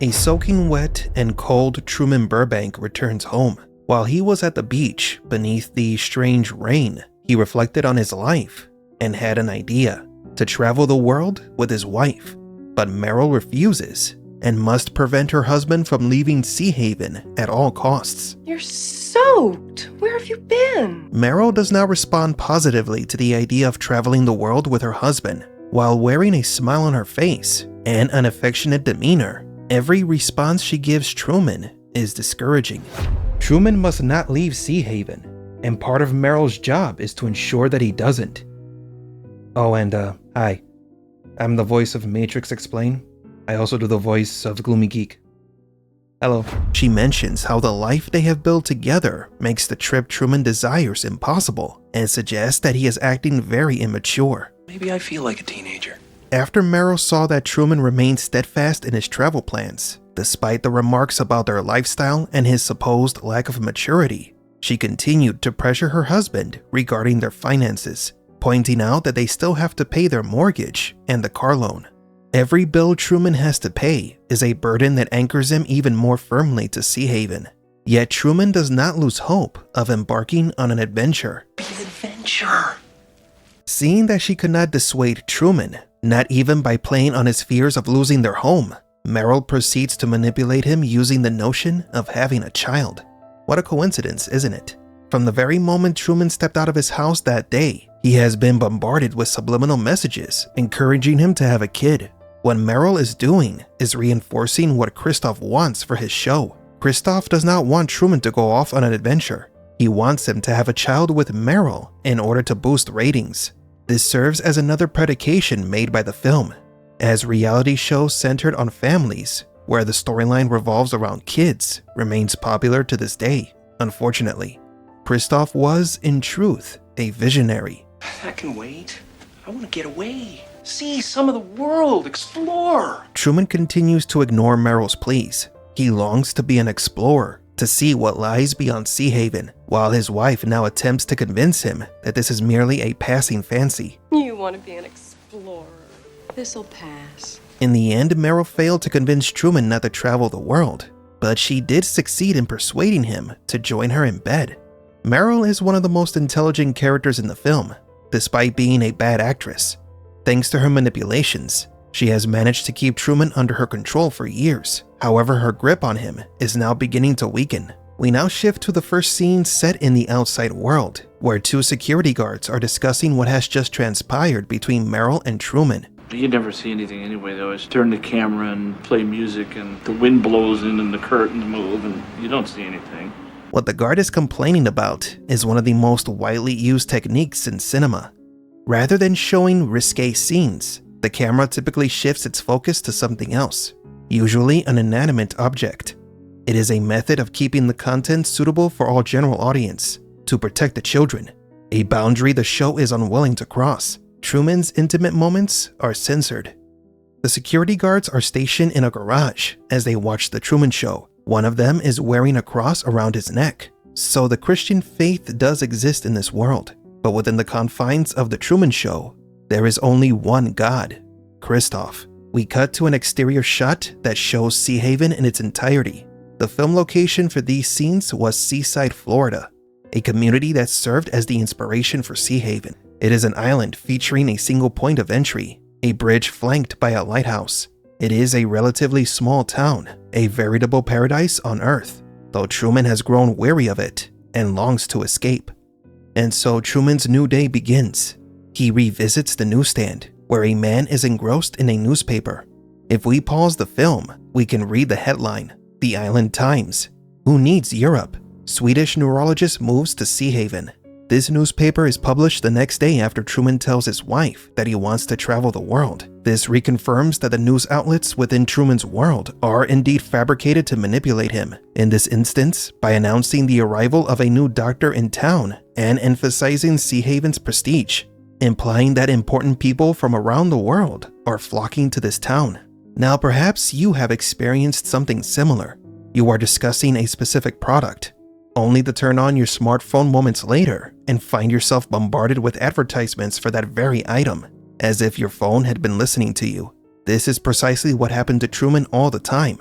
A soaking wet and cold Truman Burbank returns home. While he was at the beach beneath the strange rain, he reflected on his life and had an idea to travel the world with his wife. But Meryl refuses and must prevent her husband from leaving Sea Haven at all costs. You're soaked. Where have you been? Meryl does not respond positively to the idea of traveling the world with her husband. While wearing a smile on her face and an affectionate demeanor, every response she gives Truman is discouraging. Truman must not leave Sea Haven, and part of Meryl's job is to ensure that he doesn't. Oh, and hi. I'm the voice of Matrix Explain. I also do the voice of Gloomy Geek. Hello. She mentions how the life they have built together makes the trip Truman desires impossible, and suggests that he is acting very immature. Maybe I feel like a teenager. After Meryl saw that Truman remained steadfast in his travel plans, despite the remarks about their lifestyle and his supposed lack of maturity, she continued to pressure her husband regarding their finances, pointing out that they still have to pay their mortgage and the car loan. Every bill Truman has to pay is a burden that anchors him even more firmly to Sea Haven. Yet Truman does not lose hope of embarking on an adventure. Be an adventure. Seeing that she could not dissuade Truman, not even by playing on his fears of losing their home, Meryl proceeds to manipulate him using the notion of having a child. What a coincidence, isn't it? From the very moment Truman stepped out of his house that day, he has been bombarded with subliminal messages encouraging him to have a kid. What Meryl is doing is reinforcing what Christoph wants for his show. Christoph does not want Truman to go off on an adventure. He wants him to have a child with Meryl in order to boost ratings. This serves as another predication made by the film, as reality shows centered on families, where the storyline revolves around kids, remains popular to this day, unfortunately. Christoph was, in truth, a visionary. That can wait. I want to get away. See some of the world. Explore. Truman continues to ignore Meryl's pleas. He longs to be an explorer, to see what lies beyond Sea Haven, while his wife now attempts to convince him that this is merely a passing fancy. You want to be an explorer. This'll pass. In the end, Meryl failed to convince Truman not to travel the world, but she did succeed in persuading him to join her in bed. Meryl is one of the most intelligent characters in the film, despite being a bad actress. Thanks to her manipulations, she has managed to keep Truman under her control for years. However, her grip on him is now beginning to weaken. We now shift to the first scene set in the outside world, where two security guards are discussing what has just transpired between Meryl and Truman. You never see anything anyway, though. It's turn the camera and play music, and the wind blows in and the curtains move, and you don't see anything. What the guard is complaining about is one of the most widely used techniques in cinema. Rather than showing risque scenes, the camera typically shifts its focus to something else, usually an inanimate object. It is a method of keeping the content suitable for all general audience, to protect the children, a boundary the show is unwilling to cross. Truman's intimate moments are censored. The security guards are stationed in a garage as they watch The Truman Show. One of them is wearing a cross around his neck. So the Christian faith does exist in this world, but within the confines of The Truman Show, there is only one God, Christoph. We cut to an exterior shot that shows Sea Haven in its entirety. The film location for these scenes was Seaside, Florida, a community that served as the inspiration for Sea Haven. It is an island featuring a single point of entry, a bridge flanked by a lighthouse. It is a relatively small town, a veritable paradise on Earth, though Truman has grown weary of it and longs to escape. And so Truman's new day begins. He revisits the newsstand, where a man is engrossed in a newspaper. If we pause the film, we can read the headline, The Island Times. Who needs Europe? Swedish neurologist moves to Sea Haven. This newspaper is published the next day after Truman tells his wife that he wants to travel the world. This reconfirms that the news outlets within Truman's world are indeed fabricated to manipulate him, in this instance by announcing the arrival of a new doctor in town and emphasizing Sea Haven's prestige, implying that important people from around the world are flocking to this town. Now perhaps you have experienced something similar. You are discussing a specific product, only to turn on your smartphone moments later and find yourself bombarded with advertisements for that very item, as if your phone had been listening to you. This is precisely what happened to Truman all the time.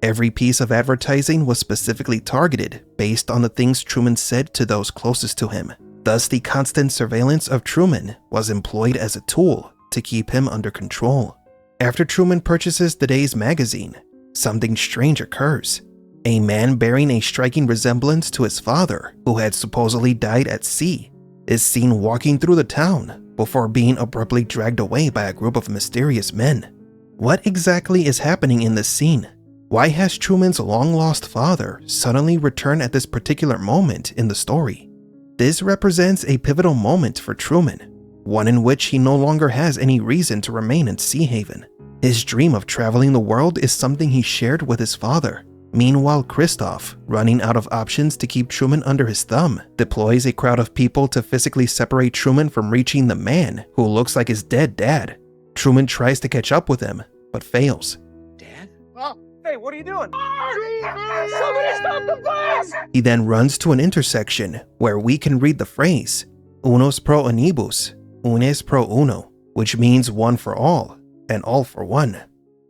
Every piece of advertising was specifically targeted based on the things Truman said to those closest to him. Thus, the constant surveillance of Truman was employed as a tool to keep him under control. After Truman purchases the day's magazine, something strange occurs. A man bearing a striking resemblance to his father, who had supposedly died at sea, is seen walking through the town before being abruptly dragged away by a group of mysterious men. What exactly is happening in this scene? Why has Truman's long-lost father suddenly returned at this particular moment in the story? This represents a pivotal moment for Truman, one in which he no longer has any reason to remain in Sea Haven. His dream of traveling the world is something he shared with his father. Meanwhile, Christoph, running out of options to keep Truman under his thumb, deploys a crowd of people to physically separate Truman from reaching the man who looks like his dead dad. Truman tries to catch up with him, but fails. Dad? Oh, hey, what are you doing? Somebody stop the bus! He then runs to an intersection where we can read the phrase, unos pro unibus, unes pro uno, which means one for all and all for one.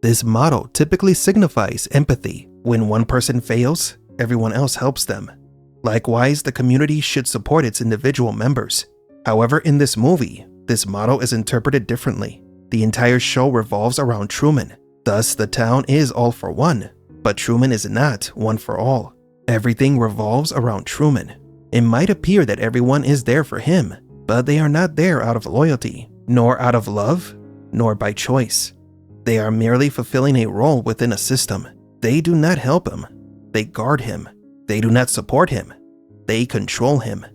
This motto typically signifies empathy. When one person fails, everyone else helps them. Likewise, the community should support its individual members. However, in this movie, this motto is interpreted differently. The entire show revolves around Truman. Thus, the town is all for one, but Truman is not one for all. Everything revolves around Truman. It might appear that everyone is there for him, but they are not there out of loyalty, nor out of love, nor by choice. They are merely fulfilling a role within a system. They do not help him. They guard him. They do not support him. They control him.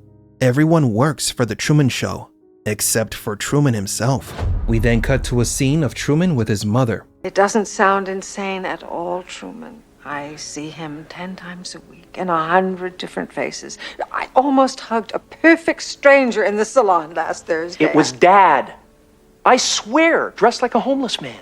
Everyone works for the Truman Show, except for Truman himself. We then cut to a scene of Truman with his mother. It doesn't sound insane at all, Truman. I see him 10 times a week in 100 different faces. I almost hugged a perfect stranger in the salon last Thursday. It was Dad. I swear, dressed like a homeless man.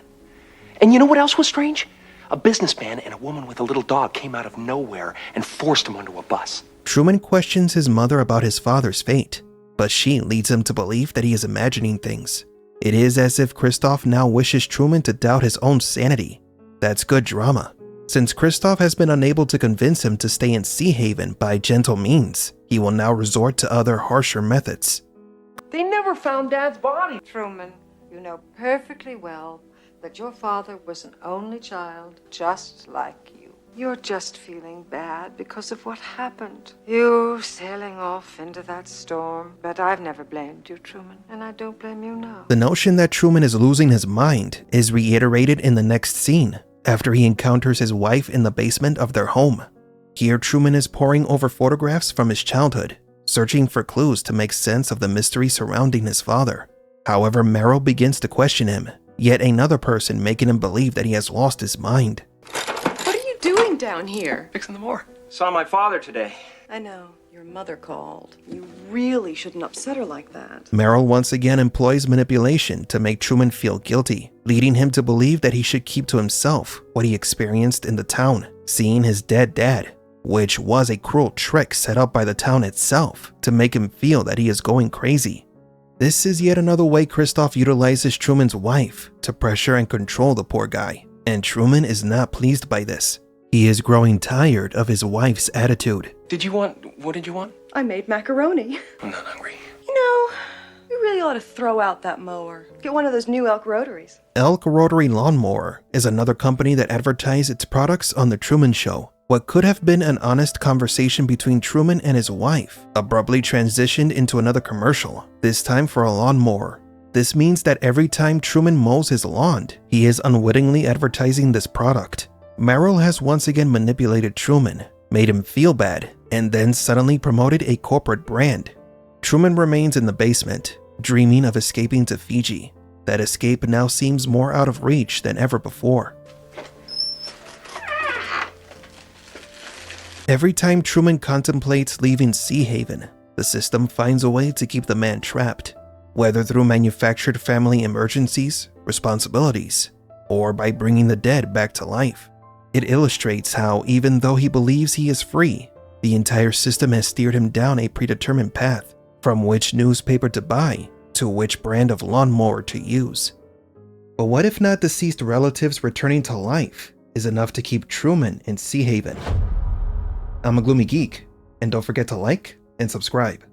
And you know what else was strange? A businessman and a woman with a little dog came out of nowhere and forced him onto a bus. Truman questions his mother about his father's fate, but she leads him to believe that he is imagining things. It is as if Christoph now wishes Truman to doubt his own sanity. That's good drama. Since Christoph has been unable to convince him to stay in Sea Haven by gentle means, he will now resort to other harsher methods. They never found Dad's body. Truman, you know perfectly well that your father was an only child just like you. You're just feeling bad because of what happened. You sailing off into that storm. But I've never blamed you, Truman, and I don't blame you now. The notion that Truman is losing his mind is reiterated in the next scene, after he encounters his wife in the basement of their home. Here, Truman is poring over photographs from his childhood, searching for clues to make sense of the mystery surrounding his father. However, Merrill begins to question him, yet another person making him believe that he has lost his mind. What are you doing down here? Fixing the more. Saw my father today. I know. Your mother called. You really shouldn't upset her like that. Merrill once again employs manipulation to make Truman feel guilty, leading him to believe that he should keep to himself what he experienced in the town, seeing his dead dad, which was a cruel trick set up by the town itself to make him feel that he is going crazy. This is yet another way Christoph utilizes Truman's wife to pressure and control the poor guy, and Truman is not pleased by this. He is growing tired of his wife's attitude. What did you want? I made macaroni. I'm not hungry. You know, you really ought to throw out that mower. Get one of those new Elk rotaries. Elk Rotary Lawnmower is another company that advertised its products on The Truman Show. What could have been an honest conversation between Truman and his wife abruptly transitioned into another commercial, this time for a lawnmower. This means that every time Truman mows his lawn, he is unwittingly advertising this product. Merrill has once again manipulated Truman, made him feel bad, and then suddenly promoted a corporate brand. Truman remains in the basement, dreaming of escaping to Fiji. That escape now seems more out of reach than ever before. Every time Truman contemplates leaving Sea Haven, the system finds a way to keep the man trapped, whether through manufactured family emergencies, responsibilities, or by bringing the dead back to life. It illustrates how, even though he believes he is free, the entire system has steered him down a predetermined path, from which newspaper to buy to which brand of lawnmower to use. But what if not deceased relatives returning to life is enough to keep Truman in Sea Haven. I'm a Gloomy Geek, and don't forget to like and subscribe.